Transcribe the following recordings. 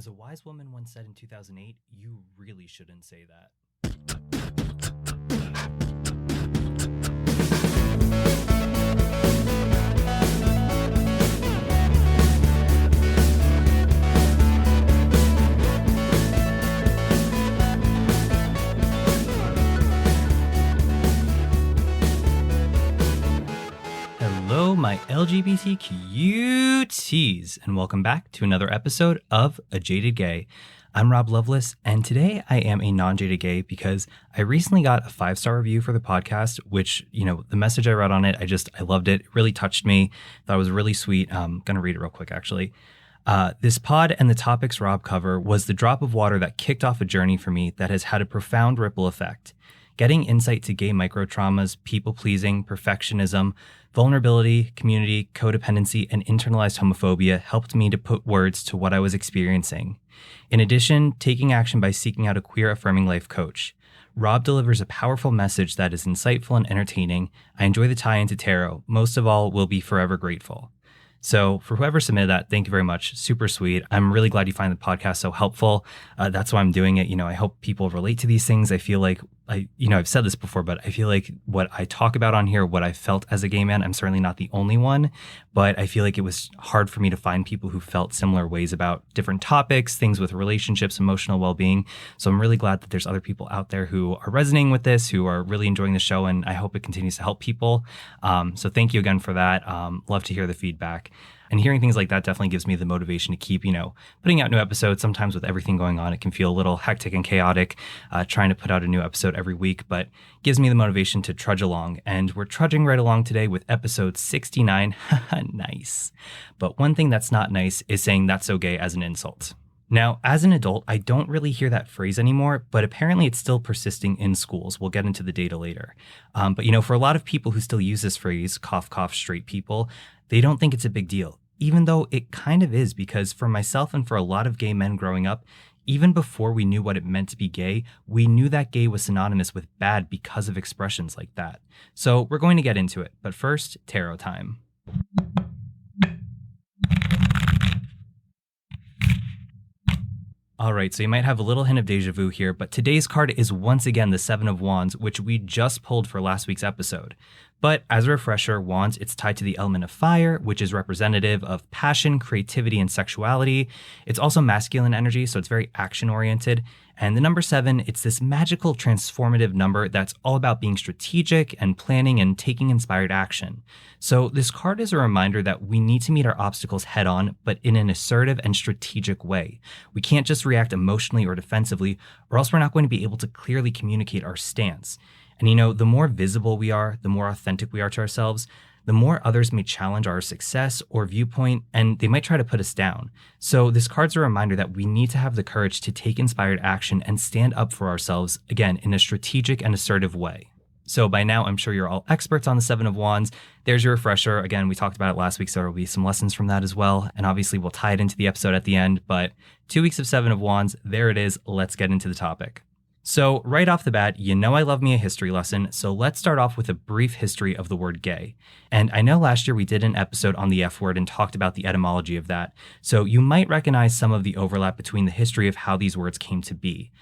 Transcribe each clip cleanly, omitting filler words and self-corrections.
As a wise woman once said in 2008, you really shouldn't say that. Hello, my LGBTQTs, and welcome back to another episode of A Jaded Gay. I'm Rob Lovelace, and today I am a non-jaded gay because I recently got a 5-star review for the podcast, which, the message I read on it, I loved it. It really touched me. Thought it was really sweet. I'm going to read it real quick, actually. This pod and the topics Rob cover was the drop of water that kicked off a journey for me that has had a profound ripple effect. Getting insight to gay microtraumas, people-pleasing, perfectionism, vulnerability, community, codependency, and internalized homophobia helped me to put words to what I was experiencing. In addition, taking action by seeking out a queer-affirming life coach. Rob delivers a powerful message that is insightful and entertaining. I enjoy the tie into tarot. Most of all, will be forever grateful. So for whoever submitted that, thank you very much. Super sweet. I'm really glad you find the podcast so helpful. That's why I'm doing it. I hope people relate to these things. I feel like I've said this before, but I feel like what I talk about on here, what I felt as a gay man, I'm certainly not the only one, but I feel like it was hard for me to find people who felt similar ways about different topics, things with relationships, emotional well-being. So I'm really glad that there's other people out there who are resonating with this, who are really enjoying the show, and I hope it continues to help people. So thank you again for that. Love to hear the feedback. And hearing things like that definitely gives me the motivation to keep, putting out new episodes. Sometimes with everything going on, it can feel a little hectic and chaotic, trying to put out a new episode every week, but gives me the motivation to trudge along. And we're trudging right along today with episode 69. Nice. But one thing that's not nice is saying "that's so gay" as an insult. Now, as an adult, I don't really hear that phrase anymore, but apparently it's still persisting in schools. We'll get into the data later. But for a lot of people who still use this phrase, cough, cough, straight people, they don't think it's a big deal. Even though it kind of is, because for myself and for a lot of gay men growing up, even before we knew what it meant to be gay, we knew that gay was synonymous with bad because of expressions like that. So we're going to get into it, but first, tarot time. All right, so you might have a little hint of deja vu here, but today's card is once again the Seven of Wands, which we just pulled for last week's episode. But as a refresher, Wands, it's tied to the element of fire, which is representative of passion, creativity, and sexuality. It's also masculine energy, so it's very action-oriented. And the number 7, it's this magical, transformative number that's all about being strategic and planning and taking inspired action. So this card is a reminder that we need to meet our obstacles head-on, but in an assertive and strategic way. We can't just react emotionally or defensively, or else we're not going to be able to clearly communicate our stance. And the more visible we are, the more authentic we are to ourselves, the more others may challenge our success or viewpoint, and they might try to put us down. So this card's a reminder that we need to have the courage to take inspired action and stand up for ourselves, again, in a strategic and assertive way. So by now, I'm sure you're all experts on the Seven of Wands. There's your refresher. Again, we talked about it last week, so there will be some lessons from that as well. And obviously, we'll tie it into the episode at the end. But 2 weeks of Seven of Wands, there it is. Let's get into the topic. So right off the bat, I love me a history lesson, so let's start off with a brief history of the word gay. And I know last year we did an episode on the F word and talked about the etymology of that, so you might recognize some of the overlap between the history of how these words came to be.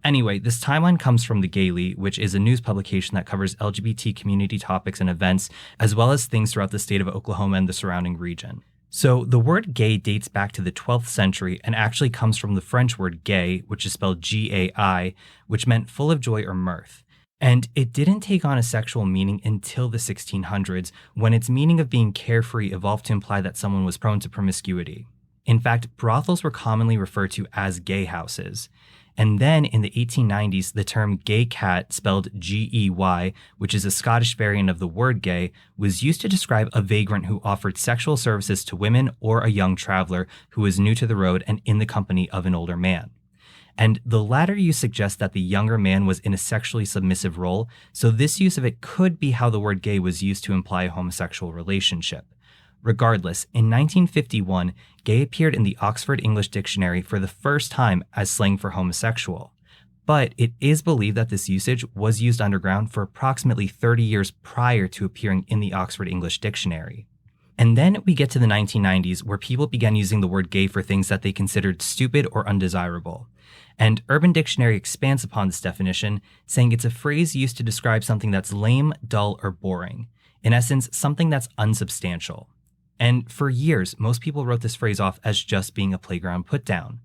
Anyway, this timeline comes from the Gaily, which is a news publication that covers LGBT community topics and events, as well as things throughout the state of Oklahoma and the surrounding region. So the word gay dates back to the 12th century and actually comes from the French word gai, which is spelled G-A-I, which meant full of joy or mirth. And it didn't take on a sexual meaning until the 1600s, when its meaning of being carefree evolved to imply that someone was prone to promiscuity. In fact, brothels were commonly referred to as gay houses. And then in the 1890s, the term gay cat, spelled G-E-Y, which is a Scottish variant of the word gay, was used to describe a vagrant who offered sexual services to women or a young traveler who was new to the road and in the company of an older man. And the latter use suggests that the younger man was in a sexually submissive role, so this use of it could be how the word gay was used to imply a homosexual relationship. Regardless, in 1951, gay appeared in the Oxford English Dictionary for the first time as slang for homosexual. But it is believed that this usage was used underground for approximately 30 years prior to appearing in the Oxford English Dictionary. And then we get to the 1990s, where people began using the word gay for things that they considered stupid or undesirable. And Urban Dictionary expands upon this definition, saying it's a phrase used to describe something that's lame, dull, or boring. In essence, something that's unsubstantial. And for years, most people wrote this phrase off as just being a playground putdown.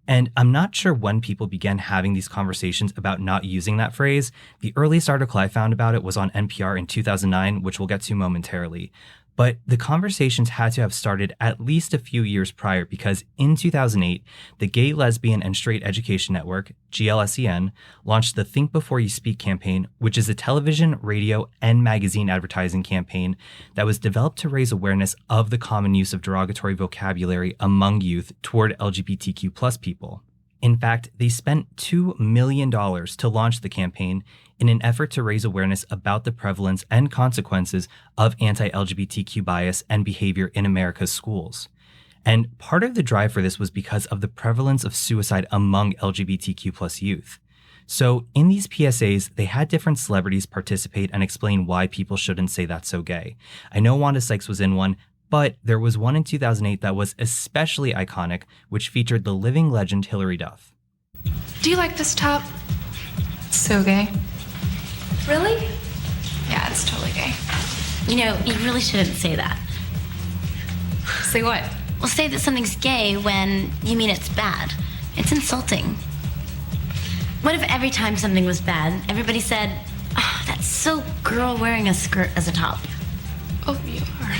And I'm not sure when people began having these conversations about not using that phrase. The earliest article I found about it was on NPR in 2009, which we'll get to momentarily. But the conversations had to have started at least a few years prior, because in 2008, the Gay, Lesbian, and Straight Education Network, GLSEN, launched the Think Before You Speak campaign, which is a television, radio, and magazine advertising campaign that was developed to raise awareness of the common use of derogatory vocabulary among youth toward LGBTQ+ people. In fact, they spent $2 million to launch the campaign in an effort to raise awareness about the prevalence and consequences of anti-LGBTQ bias and behavior in America's schools. And part of the drive for this was because of the prevalence of suicide among LGBTQ+ youth. So in these PSAs, they had different celebrities participate and explain why people shouldn't say that's so gay. I know Wanda Sykes was in one, but there was one in 2008 that was especially iconic, which featured the living legend Hilary Duff. Do you like this top? It's so gay. Really? Yeah, it's totally gay. You know, you really shouldn't say that. Say what? Well, say that something's gay when you mean it's bad. It's insulting. What if every time something was bad, everybody said, "Oh, that's so girl wearing a skirt as a top"? Oh, you are.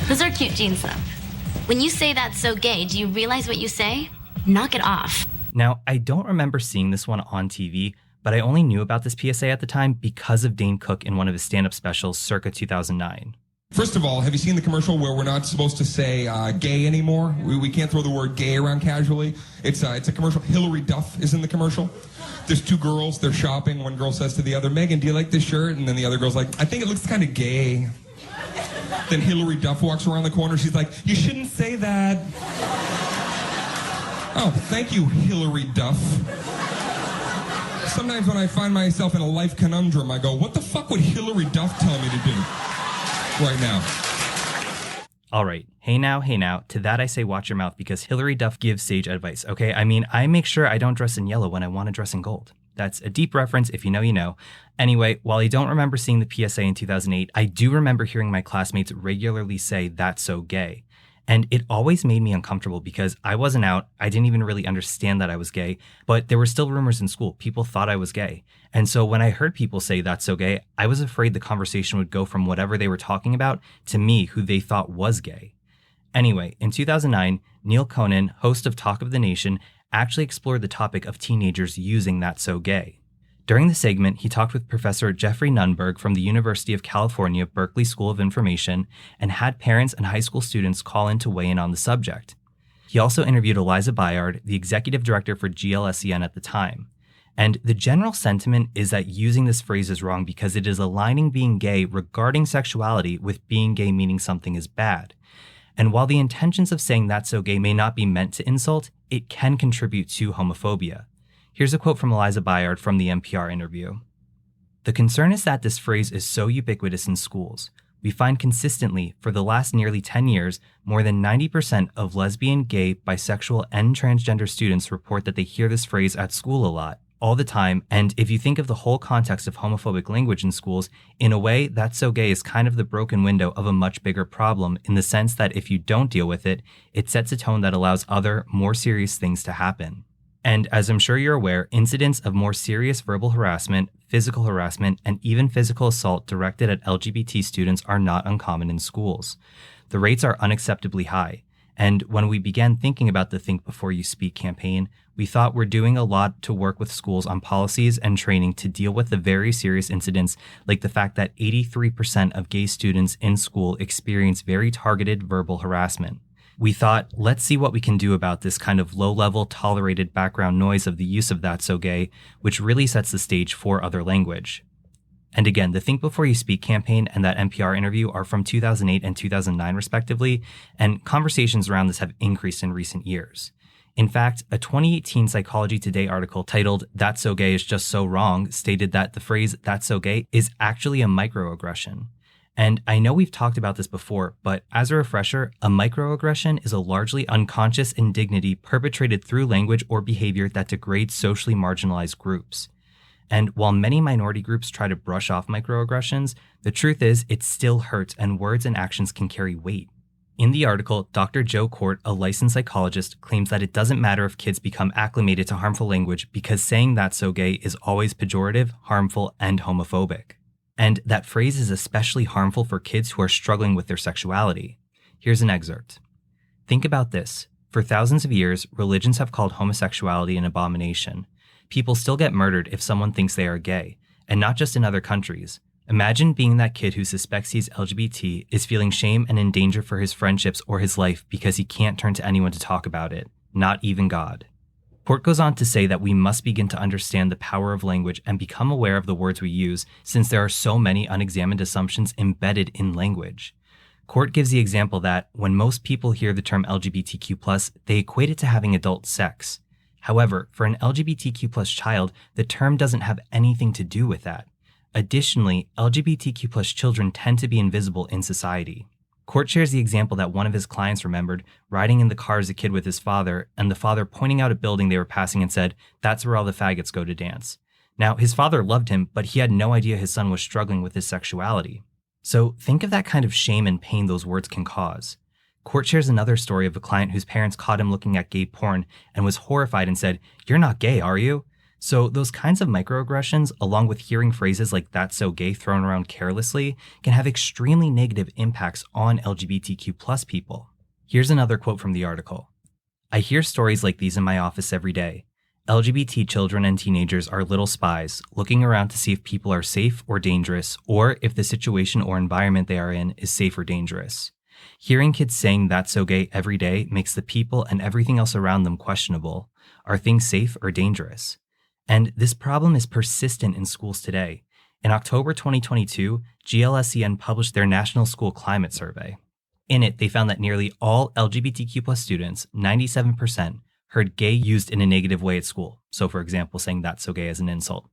Those are cute jeans, though. When you say that's so gay, do you realize what you say? Knock it off. Now, I don't remember seeing this one on TV, but I only knew about this PSA at the time because of Dane Cook in one of his stand-up specials circa 2009. First of all, have you seen the commercial where we're not supposed to say gay anymore? We can't throw the word gay around casually. It's a commercial. Hilary Duff is in the commercial. There's two girls, they're shopping. One girl says to the other, "Megan, do you like this shirt?" And then the other girl's like, "I think it looks kind of gay." Then Hilary Duff walks around the corner. She's like, "You shouldn't say that." Oh, thank you, Hilary Duff. Sometimes when I find myself in a life conundrum, I go, what the fuck would Hilary Duff tell me to do right now? All right, hey now, to that I say watch your mouth, because Hilary Duff gives sage advice, okay? I mean, I make sure I don't dress in yellow when I want to dress in gold. That's a deep reference. If you know, you know. Anyway, while I don't remember seeing the PSA in 2008, I do remember hearing my classmates regularly say, "That's so gay." And it always made me uncomfortable because I wasn't out. I didn't even really understand that I was gay, but there were still rumors in school. People thought I was gay. And so when I heard people say "that's so gay," I was afraid the conversation would go from whatever they were talking about to me, who they thought was gay. Anyway, in 2009, Neil Conan, host of Talk of the Nation, actually explored the topic of teenagers using "that's so gay." During the segment, he talked with Professor Jeffrey Nunberg from the University of California, Berkeley School of Information, and had parents and high school students call in to weigh in on the subject. He also interviewed Eliza Bayard, the executive director for GLSEN at the time. And the general sentiment is that using this phrase is wrong because it is aligning being gay regarding sexuality with being gay meaning something is bad. And while the intentions of saying "that's so gay" may not be meant to insult, it can contribute to homophobia. Here's a quote from Eliza Bayard from the NPR interview. "The concern is that this phrase is so ubiquitous in schools. We find consistently, for the last nearly 10 years, more than 90% of lesbian, gay, bisexual, and transgender students report that they hear this phrase at school a lot, all the time, and if you think of the whole context of homophobic language in schools, in a way, 'that's so gay' is kind of the broken window of a much bigger problem, in the sense that if you don't deal with it, it sets a tone that allows other, more serious things to happen." And as I'm sure you're aware, incidents of more serious verbal harassment, physical harassment, and even physical assault directed at LGBT students are not uncommon in schools. The rates are unacceptably high. And when we began thinking about the Think Before You Speak campaign, we thought we're doing a lot to work with schools on policies and training to deal with the very serious incidents, like the fact that 83% of gay students in school experience very targeted verbal harassment. We thought, let's see what we can do about this kind of low-level, tolerated background noise of the use of "that's so gay," which really sets the stage for other language. And again, the Think Before You Speak campaign and that NPR interview are from 2008 and 2009 respectively, and conversations around this have increased in recent years. In fact, a 2018 Psychology Today article titled "That's so gay is just so wrong" stated that the phrase "that's so gay" is actually a microaggression. And I know we've talked about this before, but as a refresher, a microaggression is a largely unconscious indignity perpetrated through language or behavior that degrades socially marginalized groups. And while many minority groups try to brush off microaggressions, the truth is it still hurts and words and actions can carry weight. In the article, Dr. Joe Court, a licensed psychologist, claims that it doesn't matter if kids become acclimated to harmful language because saying "that's so gay" is always pejorative, harmful, and homophobic. And that phrase is especially harmful for kids who are struggling with their sexuality. Here's an excerpt. Think about this. For thousands of years, religions have called homosexuality an abomination. People still get murdered if someone thinks they are gay, and not just in other countries. Imagine being that kid who suspects he's LGBT, is feeling shame and in danger for his friendships or his life because he can't turn to anyone to talk about it, not even God. Court goes on to say that we must begin to understand the power of language and become aware of the words we use, since there are so many unexamined assumptions embedded in language. Court gives the example that when most people hear the term LGBTQ+, they equate it to having adult sex. However, for an LGBTQ+ child, the term doesn't have anything to do with that. Additionally, LGBTQ+ children tend to be invisible in society. Court shares the example that one of his clients remembered riding in the car as a kid with his father, and the father pointing out a building they were passing and said, "That's where all the faggots go to dance." Now, his father loved him, but he had no idea his son was struggling with his sexuality. So think of that kind of shame and pain those words can cause. Court shares another story of a client whose parents caught him looking at gay porn and was horrified and said, "You're not gay, are you?" So those kinds of microaggressions, along with hearing phrases like "that's so gay" thrown around carelessly, can have extremely negative impacts on LGBTQ+ people. Here's another quote from the article. "I hear stories like these in my office every day. LGBT children and teenagers are little spies, looking around to see if people are safe or dangerous, or if the situation or environment they are in is safe or dangerous. Hearing kids saying 'that's so gay' every day makes the people and everything else around them questionable. Are things safe or dangerous? And this problem is persistent in schools today. In October 2022, GLSEN published their National School Climate Survey. In it, they found that nearly all LGBTQ+ students, 97%, heard gay used in a negative way at school. So, for example, saying "that's so gay" as an insult.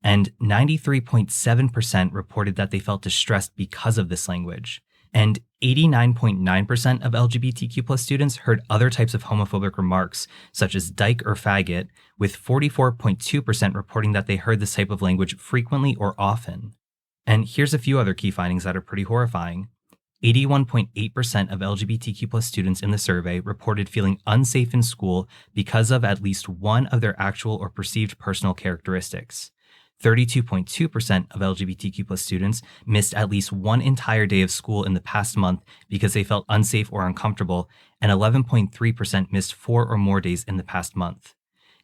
And 93.7% reported that they felt distressed because of this language. And 89.9% of LGBTQ+ students heard other types of homophobic remarks, such as dyke or faggot, with 44.2% reporting that they heard this type of language frequently or often. And here's a few other key findings that are pretty horrifying. 81.8% of LGBTQ+ students in the survey reported feeling unsafe in school because of at least one of their actual or perceived personal characteristics. 32.2% of LGBTQ+ students missed at least one entire day of school in the past month because they felt unsafe or uncomfortable, and 11.3% missed 4 or more days in the past month.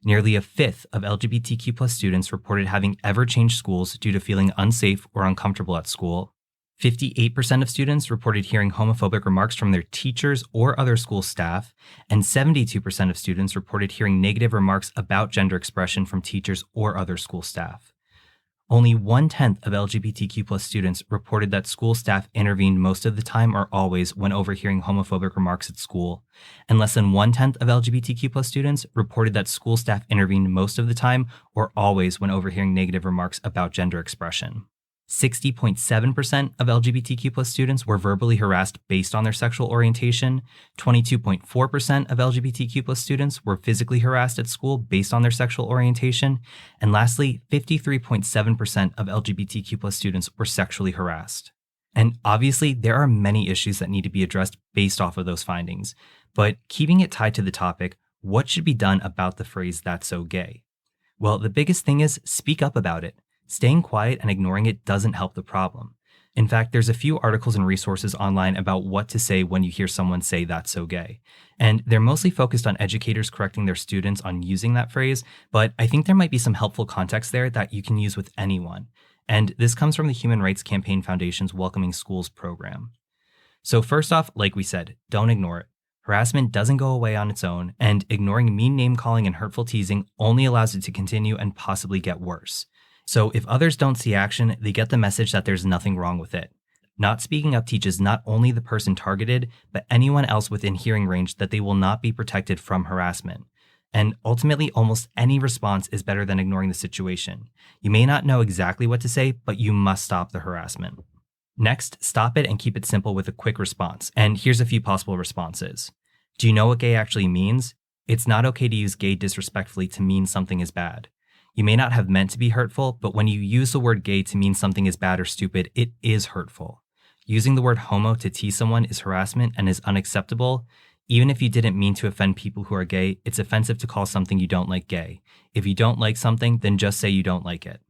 Nearly a fifth of LGBTQ+ students reported having ever changed schools due to feeling unsafe or uncomfortable at school. 58% of students reported hearing homophobic remarks from their teachers or other school staff, and 72% of students reported hearing negative remarks about gender expression from teachers or other school staff. Only 1/10 of LGBTQ+ students reported that school staff intervened most of the time or always when overhearing homophobic remarks at school, and less than 1/10 of LGBTQ+ students reported that school staff intervened most of the time or always when overhearing negative remarks about gender expression. 60.7% of LGBTQ+ students were verbally harassed based on their sexual orientation. 22.4% of LGBTQ+ students were physically harassed at school based on their sexual orientation. And lastly, 53.7% of LGBTQ+ students were sexually harassed. And obviously, there are many issues that need to be addressed based off of those findings. But keeping it tied to the topic, what should be done about the phrase "that's so gay"? Well, the biggest thing is speak up about it. Staying quiet and ignoring it doesn't help the problem. In fact, there's a few articles and resources online about what to say when you hear someone say "that's so gay." And they're mostly focused on educators correcting their students on using that phrase, but I think there might be some helpful context there that you can use with anyone. And this comes from the Human Rights Campaign Foundation's Welcoming Schools program. So first off, like we said, don't ignore it. Harassment doesn't go away on its own, and ignoring mean name-calling and hurtful teasing only allows it to continue and possibly get worse. So if others don't see action, they get the message that there's nothing wrong with it. Not speaking up teaches not only the person targeted, but anyone else within hearing range that they will not be protected from harassment. And ultimately, almost any response is better than ignoring the situation. You may not know exactly what to say, but you must stop the harassment. Next, stop it and keep it simple with a quick response. And here's a few possible responses. Do you know what gay actually means? It's not okay to use gay disrespectfully to mean something is bad. You may not have meant to be hurtful, but when you use the word gay to mean something is bad or stupid, it is hurtful. Using the word homo to tease someone is harassment and is unacceptable. Even if you didn't mean to offend people who are gay, it's offensive to call something you don't like gay. If you don't like something, then just say you don't like it.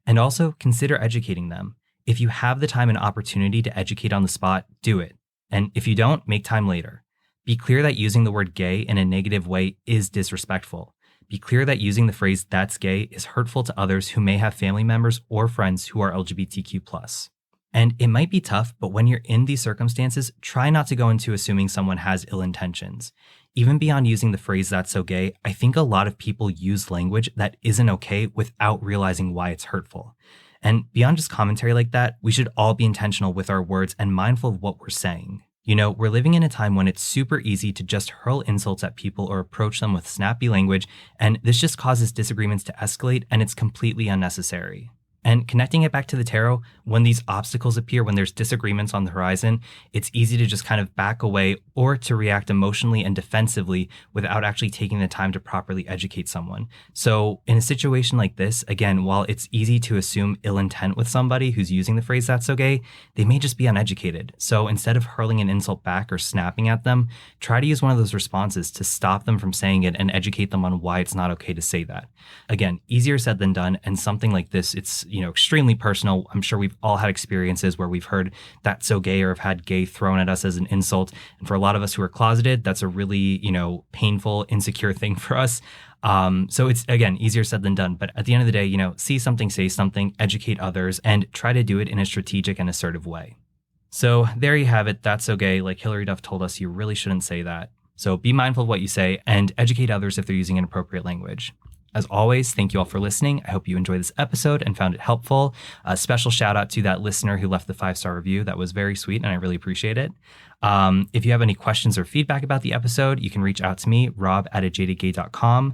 And also, consider educating them. If you have the time and opportunity to educate on the spot, do it. And if you don't, make time later. Be clear that using the word gay in a negative way is disrespectful. Be clear that using the phrase "that's gay" is hurtful to others who may have family members or friends who are LGBTQ+. And it might be tough, but when you're in these circumstances, try not to go into assuming someone has ill intentions. Even beyond using the phrase "that's so gay," I think a lot of people use language that isn't okay without realizing why it's hurtful. And beyond just commentary like that, we should all be intentional with our words and mindful of what we're saying. You know, we're living in a time when it's super easy to just hurl insults at people or approach them with snappy language, and this just causes disagreements to escalate, and it's completely unnecessary. And connecting it back to the tarot, when these obstacles appear, when there's disagreements on the horizon, it's easy to just kind of back away or to react emotionally and defensively without actually taking the time to properly educate someone. So in a situation like this, again, while it's easy to assume ill intent with somebody who's using the phrase "that's so gay," they may just be uneducated. So instead of hurling an insult back or snapping at them, try to use one of those responses to stop them from saying it and educate them on why it's not okay to say that. Again, easier said than done, and something like this, it's extremely personal. I'm sure we've all had experiences where we've heard "that's so gay" or have had gay thrown at us as an insult. And for a lot of us who are closeted, that's a really, painful, insecure thing for us. So it's, again, easier said than done. But at the end of the day, see something, say something, educate others, and try to do it in a strategic and assertive way. So there you have it. That's so gay. Like Hilary Duff told us, you really shouldn't say that. So be mindful of what you say and educate others if they're using inappropriate language. As always, thank you all for listening. I hope you enjoyed this episode and found it helpful. A special shout out to that listener who left the 5-star review. That was very sweet and I really appreciate it. If you have any questions or feedback about the episode, you can reach out to me, rob@ajadedgay.com.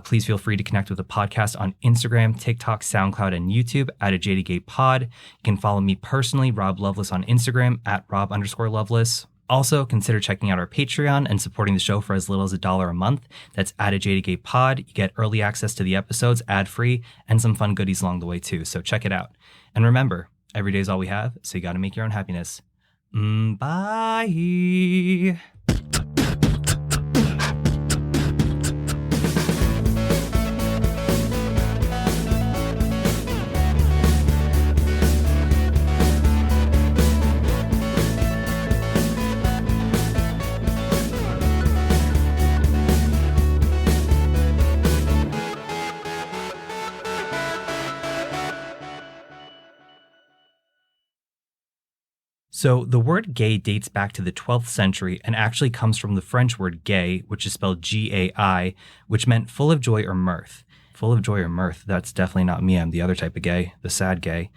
Please feel free to connect with the podcast on Instagram, TikTok, SoundCloud, and YouTube @ajadedgaypod. You can follow me personally, Rob Loveless, on Instagram @Rob_Loveless. Also, consider checking out our Patreon and supporting the show for as little as $1 a month. That's @ajadedgaypod. You get early access to the episodes, ad-free, and some fun goodies along the way too, so check it out. And remember, every day is all we have, so you gotta make your own happiness. Bye! So the word gay dates back to the 12th century and actually comes from the French word gay, which is spelled G-A-I, which meant full of joy or mirth. Full of joy or mirth, that's definitely not me. I'm the other type of gay, the sad gay.